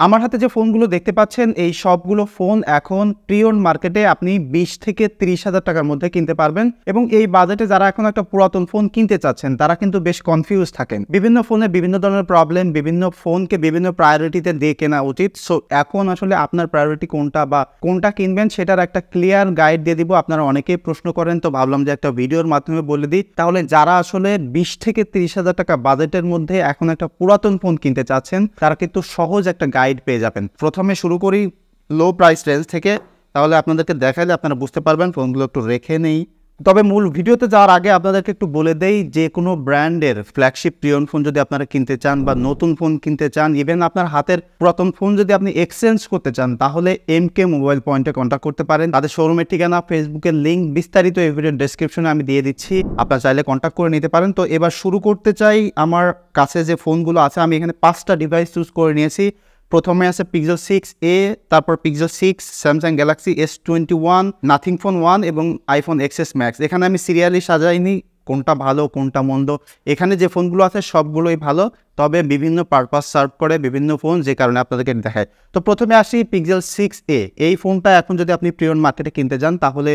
আমার হাতে যে ফোনগুলো দেখতে পাচ্ছেন, এই সবগুলো ফোন এখন প্রি-ওন্ড মার্কেটে আপনি 20 থেকে 30,000 টাকার মধ্যে কিনতে পারবেন এবং এই বাজেটে যারা এখন একটা পুরাতন ফোন কিনতে চাচ্ছেন, তারা কিন্তু বেশ কনফিউজ থাকেন। বিভিন্ন ফোনে বিভিন্ন ধরনের প্রবলেম, বিভিন্ন ফোনকে বিভিন্ন প্রায়োরিটিতে দিয়ে কেনা উচিত। সো এখন আসলে আপনার প্রায়োরিটি কোনটা বা কোনটা কিনবেন সেটার একটা ক্লিয়ার গাইড দিয়ে দিব। আপনারা অনেকেই প্রশ্ন করেন, তো ভাবলাম যে একটা ভিডিওর মাধ্যমে বলে দিই। তাহলে যারা আসলে 20 থেকে 30,000 টাকা বাজেটের মধ্যে এখন একটা পুরাতন ফোন কিনতে চাচ্ছেন, তারা কিন্তু সহজ একটা গাইড পেয়ে যাবেন। প্রথমে শুরু করি লো প্রাইস রেঞ্জ থেকে, তাহলে আপনাদেরকে দেখাইলে আপনারা বুঝতে পারবেন। ফোনগুলো একটু রেখে নেই। তবে মূল ভিডিওতে যাওয়ার আগে আপনাদেরকে একটু বলে দেই, যে কোনো ব্র্যান্ডের ফ্ল্যাগশিপ প্রি-ওন্ড ফোন যদি আপনারা কিনতে চান বা নতুন ফোন কিনতে চান, ইভেন আপনার হাতের পুরাতন ফোন যদি আপনি এক্সচেঞ্জ করতে চান, তাহলে MK মোবাইল পয়েন্টে কন্ট্যাক্ট করতে পারেন। তাদের শোরুমের ঠিকানা, ফেসবুকের লিঙ্ক বিস্তারিত এই ভিডিওর ডেসক্রিপশনে আমি দিয়ে দিচ্ছি, আপনারা চাইলে কন্ট্যাক্ট করে নিতে পারেন। তো এবার শুরু করতে চাই। আমার কাছে যে ফোনগুলো আছে, আমি এখানে 5টা ডিভাইস চুজ করে নিয়েছি। প্রথমে আছে Pixel 6a, তারপর Pixel 6, Samsung Galaxy S21, nothing phone 1 এবং আইফোন XS ম্যাক্স। এখানে আমি সিরিয়ালি সাজাইনি কোনটা ভালো কোনটা মন্দ। এখানে যে ফোনগুলো আছে সবগুলোই ভালো, তবে বিভিন্ন পারপাস সার্ভ করে বিভিন্ন ফোন, যে কারণে আপনাদেরকে দেখায়। তো প্রথমে আসি Pixel 6a। এই ফোনটা এখন যদি আপনি প্রি-ওন্ড মার্কেটে কিনতে যান, তাহলে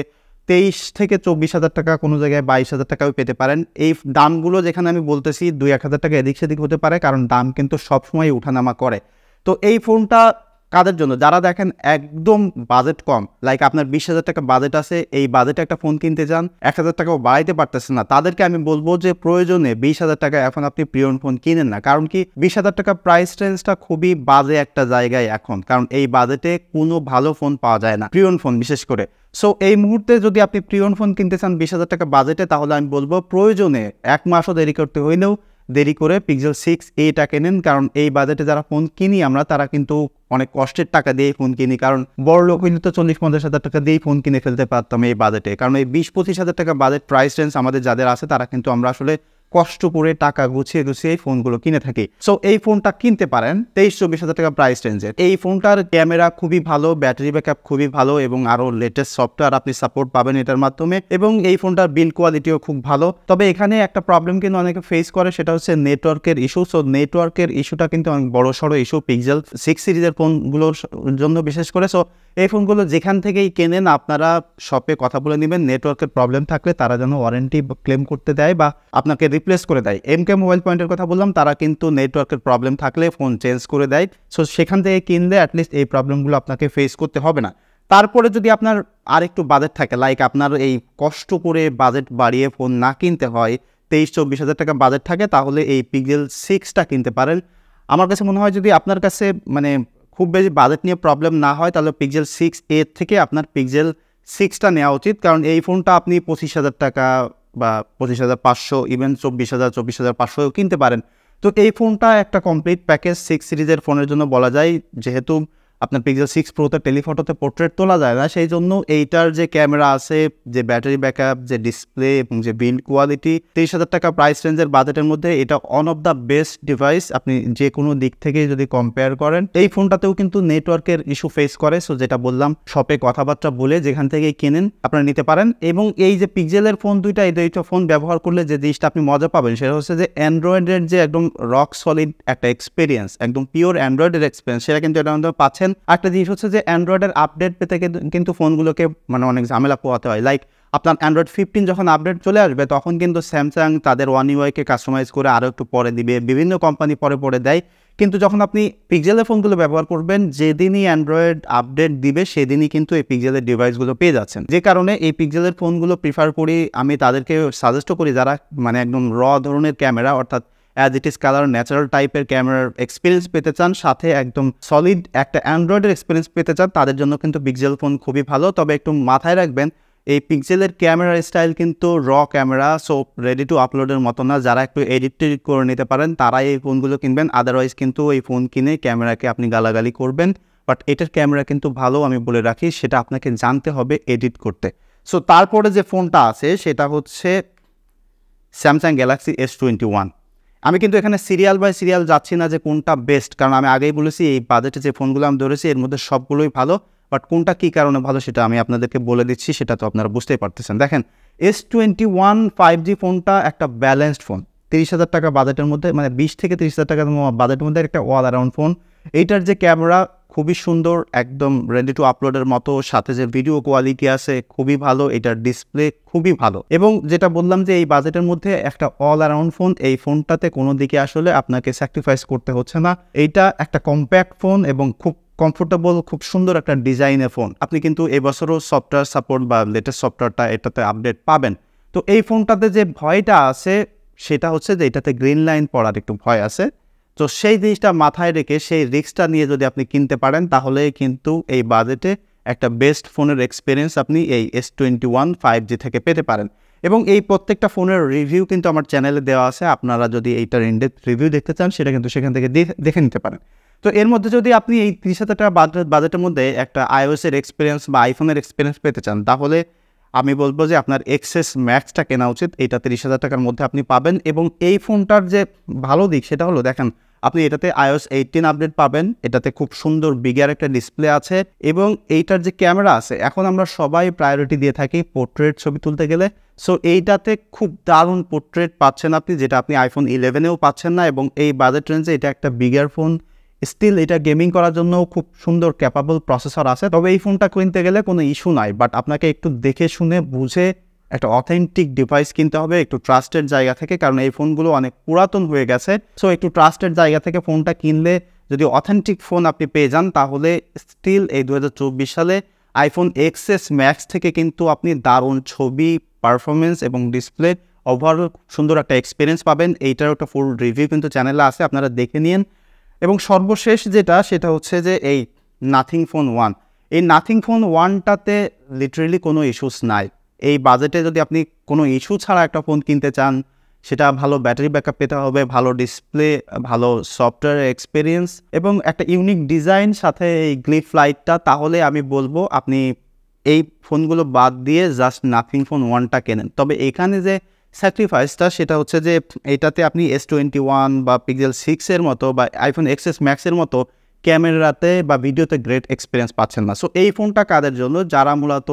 23 থেকে 24,000 টাকা, কোনো জায়গায় 22,000 টাকাও পেতে পারেন। এই দামগুলো যেখানে আমি বলতেছি 2-1,000 টাকা এদিক সেদিক হতে পারে, কারণ দাম কিন্তু সবসময় উঠানামা করে। তো এই ফোনটা কাদের জন্য? যারা দেখেন একদম বাজেট কম, লাইক আপনার 20,000 টাকা বাজেট আছে, এই বাজেটে একটা ফোন কিনতে যান, 1,000 টাকাও বাড়াইতে পারতেছেন না, তাদেরকে আমি বলবো যে প্রয়োজনে 20,000 টাকা এখন আপনি প্রি-ওন্ড ফোন কিনেন না। কারণ কি, 20,000 টাকা প্রাইস রেঞ্জটা খুবই বাজে একটা জায়গায় এখন, কারণ এই বাজেটে কোনো ভালো ফোন পাওয়া যায় না, প্রি-ওন্ড ফোন বিশেষ করে। সো এই মুহূর্তে যদি আপনি প্রি-ওন্ড ফোন কিনতে চান 20,000 টাকা বাজেটে, তাহলে আমি বলবো প্রয়োজনে 1 মাসও দেরি করতে হইলেও দেরি করে Pixel 6a কেনেন। কারণ এই বাজেটে যারা ফোন কিনি আমরা, তারা কিন্তু অনেক কষ্টের টাকা দিয়ে ফোন কিনি। কারণ বড় লোক হইলে তো 40-50,000 টাকা দিয়েই ফোন কিনে ফেলতে পারতাম এই বাজেটে। কারণ এই 20-25,000 টাকা বাজেট প্রাইস রেঞ্জ আমাদের যাদের আছে, তারা কিন্তু আমরা আসলে কষ্ট করে টাকা গুছিয়ে এই ফোনগুলো কিনে থাকি। সো এই ফোনটা কিনতে পারেন 23-24,000 টাকা প্রাইস রেঞ্জের। এই ফোনটার ক্যামেরা খুবই ভালো, ব্যাটারি ব্যাকআপ খুবই ভালো এবং আরো লেটেস্ট সফটওয়্যার আপনি সাপোর্ট পাবেন এটার মাধ্যমে, এবং এই ফোনটার বিল্ড কোয়ালিটিও খুব ভালো। তবে এখানে একটা প্রবলেম কিন্তু অনেকে ফেস করে, সেটা হচ্ছে নেটওয়ার্কের ইস্যু। সো নেটওয়ার্কের ইস্যুটা কিন্তু অনেক বড় সড়ো ইস্যু Pixel 6 সিরিজের ফোনগুলোর জন্য বিশেষ করে। সো এই ফোনগুলো যেখান থেকেই কেনেন, আপনারা শপে কথা বলে নেবেন, নেটওয়ার্কের প্রবলেম থাকলে তারা যেন ওয়ারেন্টি ক্লেম করতে দেয় বা আপনাকে রিপ্লেস করে দেয়। MK মোবাইল পয়েন্টের কথা বললাম, তারা কিন্তু নেটওয়ার্কের প্রবলেম থাকলে ফোন চেঞ্জ করে দেয়। সো সেখান থেকে কিনলে অ্যাটলিস্ট এই প্রবলেমগুলো আপনাকে ফেস করতে হবে না। তারপরে যদি আপনার আরেকটু বাজেট থাকে, লাইক আপনার এই কষ্ট করে বাজেট বাড়িয়ে ফোন না কিনতে হয়, 23-24,000 টাকা বাজেট থাকে, তাহলে এই Pixel 6টা কিনতে পারেন। আমার কাছে মনে হয় যদি আপনার কাছে মানে খুব বেশি বাজেট নিয়ে প্রবলেম না হয়, তাহলে Pixel 6a থেকে আপনার Pixel 6টা নেওয়া উচিত। কারণ এই ফোনটা আপনি 25,000 টাকা বা 25,500, ইভেন 24,000-24,500 কিনতে পারেন। তো এই ফোনটা একটা কমপ্লিট প্যাকেজ 6 সিরিজের ফোনের জন্য বলা যায়। যেহেতু আপনার Pixel 6 Proতে টেলিফটোতে পোর্ট্রেট তোলা যায় না, সেই জন্য এইটার যে ক্যামেরা আছে, যে ব্যাটারি ব্যাকআপ, যে ডিসপ্লে এবং যে বিল্ড কোয়ালিটি, 23,000 টাকা প্রাইস রেঞ্জের বাজেটের মধ্যে এটা one of the best device আপনি যে কোনো দিক থেকে যদি কম্পেয়ার করেন। এই ফোনটাতেও কিন্তু নেটওয়ার্কের ইস্যু ফেস করে। সো যেটা বললাম, শপে কথাবার্তা বলে যেখান থেকেই কেনেন আপনারা নিতে পারেন। এবং এই যে পিক্সেলের ফোন দুইটা, এই দুইটা ফোন ব্যবহার করলে যে জিনিসটা আপনি মজা পাবেন, সেটা হচ্ছে যে অ্যান্ড্রয়েডের যে একদম রক সলিড একটা এক্সপিরিয়েন্স, একদম পিওর অ্যান্ড্রয়েডের এক্সপিরিয়েন্স, সেটা কিন্তু এটা মধ্যে পাচ্ছেন। একটা জিনিস হচ্ছে যে অ্যান্ড্রয়েডের আপডেট পেতে কিন্তু ফোনগুলোকে মানে অনেক ঝামেলা পোহাতে হয়। লাইক আপনার অ্যান্ড্রয়েড 15 যখন আপডেট চলে আসবে, তখন কিন্তু স্যামসাং তাদের ওয়ান ইউআইকে কাস্টমাইজ করে আরও একটু পরে দিবে, বিভিন্ন কোম্পানি পরে দেয়। কিন্তু যখন আপনি পিক্সেলের ফোনগুলো ব্যবহার করবেন, যেদিনই অ্যান্ড্রয়েড আপডেট দিবে সেদিনই কিন্তু এই পিক্সেলের ডিভাইসগুলো পেয়ে যাচ্ছেন। যে কারণে এই পিক্সেলের ফোনগুলো প্রিফার করি আমি, তাদেরকে সাজেস্টও করি যারা মানে একদম র ধরনের ক্যামেরা, অর্থাৎ as it is colour natural টাইপের ক্যামেরার এক্সপিরিয়েন্স পেতে চান, সাথে একদম সলিড একটা অ্যান্ড্রয়েডের এক্সপিরিয়েন্স পেতে চান, তাদের জন্য কিন্তু পিক্সেল ফোন খুবই ভালো। তবে একটু মাথায় রাখবেন, এই পিক্সেলের ক্যামেরা স্টাইল কিন্তু র ক্যামেরা, সো রেডি টু আপলোডের মতো না। যারা একটু এডিট করে নিতে পারেন তারাই এই ফোনগুলো কিনবেন, আদারওয়াইজ কিন্তু এই ফোন কিনে ক্যামেরাকে আপনি গালাগালি করবেন। বাট এটার ক্যামেরা কিন্তু ভালো, আমি বলে রাখি, সেটা আপনাকে জানতে হবে এডিট করতে। সো তারপরে যে ফোনটা আছে সেটা হচ্ছে স্যামসাং গ্যালাক্সি S21। আমি কিন্তু এখানে সিরিয়াল বাই সিরিয়াল যাচ্ছি না যে কোনটা বেস্ট, কারণ আমি আগেই বলেছি এই বাজেটে যে ফোনগুলো আমি ধরেছি এর মধ্যে সবগুলোই ভালো। বাট কোনটা কী কারণে ভালো সেটা আমি আপনাদেরকে বলে দিচ্ছি, সেটা তো আপনারা বুঝতেই পারতেছেন। দেখেন, S21 5G ফোনটা একটা ব্যালেন্সড ফোন, 30,000 টাকা বাজেটের মধ্যে, মানে 20 থেকে 30,000 টাকার বাজেটের মধ্যে একটা অল অ্যারাউন্ড ফোন। এইটার যে ক্যামেরা খুবই সুন্দর, একদম রেডি টু আপলোডের মতো, সাথে যে ভিডিও কোয়ালিটি আছে খুবই ভালো, এটার ডিসপ্লে খুবই ভালো। এবং যেটা বললাম যে এই বাজেটের মধ্যে একটা অল অ্যারাউন্ড ফোন, এই ফোনটাতে কোনো দিকে আসলে আপনাকে স্যাক্রিফাইস করতে হচ্ছে না। এইটা একটা কম্প্যাক্ট ফোন এবং খুব কমফোর্টেবল, খুব সুন্দর একটা ডিজাইনের ফোন। আপনি কিন্তু এবছরও সফটওয়্যার সাপোর্ট বা লেটেস্ট সফটওয়্যারটা এটাতে আপডেট পাবেন। তো এই ফোনটাতে যে ভয়টা আছে সেটা হচ্ছে যে এটাতে গ্রিন লাইন পড়ার একটু ভয় আছে। তো সেই জিনিসটা মাথায় রেখে সেই রিস্কটা নিয়ে যদি আপনি কিনতে পারেন তাহলে কিন্তু এই বাজেটে একটা বেস্ট ফোনের এক্সপিরিয়েন্স আপনি এই S21 5G থেকে পেতে পারেন। এবং এই প্রত্যেকটা ফোনের রিভিউ কিন্তু আমার চ্যানেলে দেওয়া আছে, আপনারা যদি এইটার ইনডেপথ রিভিউ দেখতে চান সেটা কিন্তু সেখান থেকে দেখে নিতে পারেন। তো এর মধ্যে যদি আপনি এই 30,000 টাকা বাজেটের মধ্যে একটা iOS-এর এক্সপিরিয়েন্স বা আইফোনের এক্সপিরিয়েন্স পেতে চান তাহলে আমি বলবো যে আপনার XS Max-টা কেনা উচিত। এটা 30,000 টাকার মধ্যে আপনি পাবেন। এবং এই ফোনটার যে ভালো দিক সেটা হলো, দেখেন আপনি এটাতে iOS 18 আপডেট পাবেন, এটাতে খুব সুন্দর বিগার একটা ডিসপ্লে আছে এবং এইটার যে ক্যামেরা আছে, এখন আমরা সবাই প্রায়োরিটি দিয়ে থাকি পোর্ট্রেট ছবি তুলতে গেলে। সো এইটাতে খুব দারুণ পোর্ট্রেট পাচ্ছেন আপনি, যেটা আপনি iPhone 11-এও পাচ্ছেন না। এবং এই বাজেট রেঞ্জে এটা একটা বিগার ফোন, স্টিল এটা গেমিং করার জন্য খুব সুন্দর ক্যাপাবল প্রসেসর আছে। তবে এই ফোনটা কিনতে গেলে কোনো ইস্যু নাই, বাট আপনাকে একটু দেখে শুনে বুঝে একটা অথেন্টিক ডিভাইস কিনতে হবে, একটু ট্রাস্টেড জায়গা থেকে, কারণ এই ফোনগুলো অনেক পুরাতন হয়ে গেছে। সো একটু ট্রাস্টেড জায়গা থেকে ফোনটা কিনলে যদি অথেন্টিক ফোন আপনি পেয়ে যান তাহলে স্টিল এই 2024 সালে iPhone XS Max থেকে কিন্তু আপনি দারুণ ছবি, পারফরমেন্স এবং ডিসপ্লে ওভারঅল সুন্দর একটা এক্সপিরিয়েন্স পাবেন। এইটার একটা ফুল রিভিউ কিন্তু চ্যানেলে আছে, আপনারা দেখে নিন। এবং সর্বশেষ যেটা সেটা হচ্ছে যে এই নাথিং ফোন 1, এই নাথিং ফোন 1টাতে লিটারেলি কোনো ইস্যুস নাই। এই বাজেটে যদি আপনি কোনো ইস্যু ছাড়া একটা ফোন কিনতে চান, সেটা ভালো ব্যাটারি ব্যাকআপ পেতে হবে, ভালো ডিসপ্লে, ভালো সফটওয়্যার এক্সপিরিয়েন্স এবং একটা ইউনিক ডিজাইন সাথে এই গ্লিফ লাইটটা, তাহলে আমি বলবো আপনি এই ফোনগুলো বাদ দিয়ে জাস্ট নাথিং ফোন 1টা কেনেন। তবে এখানে যে স্যাক্রিফাইসটা সেটা হচ্ছে যে এটাতে আপনি S21 বা Pixel 6-এর মতো বা iPhone XS Max-এর মতো ক্যামেরাতে বা ভিডিওতে গ্রেট এক্সপিরিয়েন্স পাচ্ছেন না। সো এই ফোনটা কাদের জন্য, যারা মূলত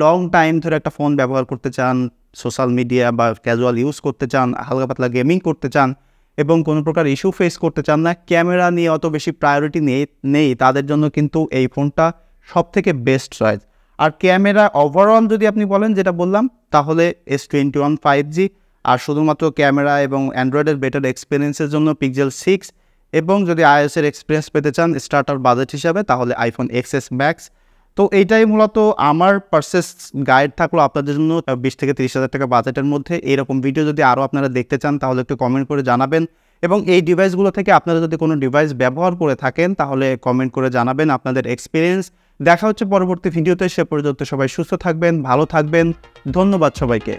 লং টাইম ধরে একটা ফোন ব্যবহার করতে চান, সোশ্যাল মিডিয়া বা ক্যাজুয়াল ইউজ করতে চান, হালকা পাতলা গেমিং করতে চান এবং কোনো প্রকার ইস্যু ফেস করতে চান না, ক্যামেরা নিয়ে অত বেশি প্রায়োরিটি নেই, তাদের জন্য কিন্তু এই ফোনটা সবথেকে বেস্ট চয়েস। আর ক্যামেরা ওভারঅল যদি আপনি বলেন যেটা বললাম তাহলে S21 5G, আর শুধুমাত্র ক্যামেরা এবং অ্যান্ড্রয়েডের বেটার এক্সপিরিয়েন্সের জন্য Pixel 6, এবং যদি iOS-এর এক্সপিরিয়েন্স পেতে চান স্টার্টার বাজেট হিসাবে তাহলে iPhone XS Max। তো এইটাই মূলত আমার পারচেস গাইড থাকলো আপনাদের জন্য 20 থেকে 30,000 টাকা বাজেটের মধ্যে। এরকম ভিডিও যদি আরও আপনারা দেখতে চান তাহলে একটু কমেন্ট করে জানাবেন। এবং এই ডিভাইসগুলো থেকে আপনারা যদি কোনো ডিভাইস ব্যবহার করে থাকেন তাহলে কমেন্ট করে জানাবেন আপনাদের এক্সপিরিয়েন্স। দেখা হচ্ছে পরবর্তী ভিডিওতে, সে পর্যন্ত সবাই সুস্থ থাকবেন, ভালো থাকবেন। ধন্যবাদ সবাইকে।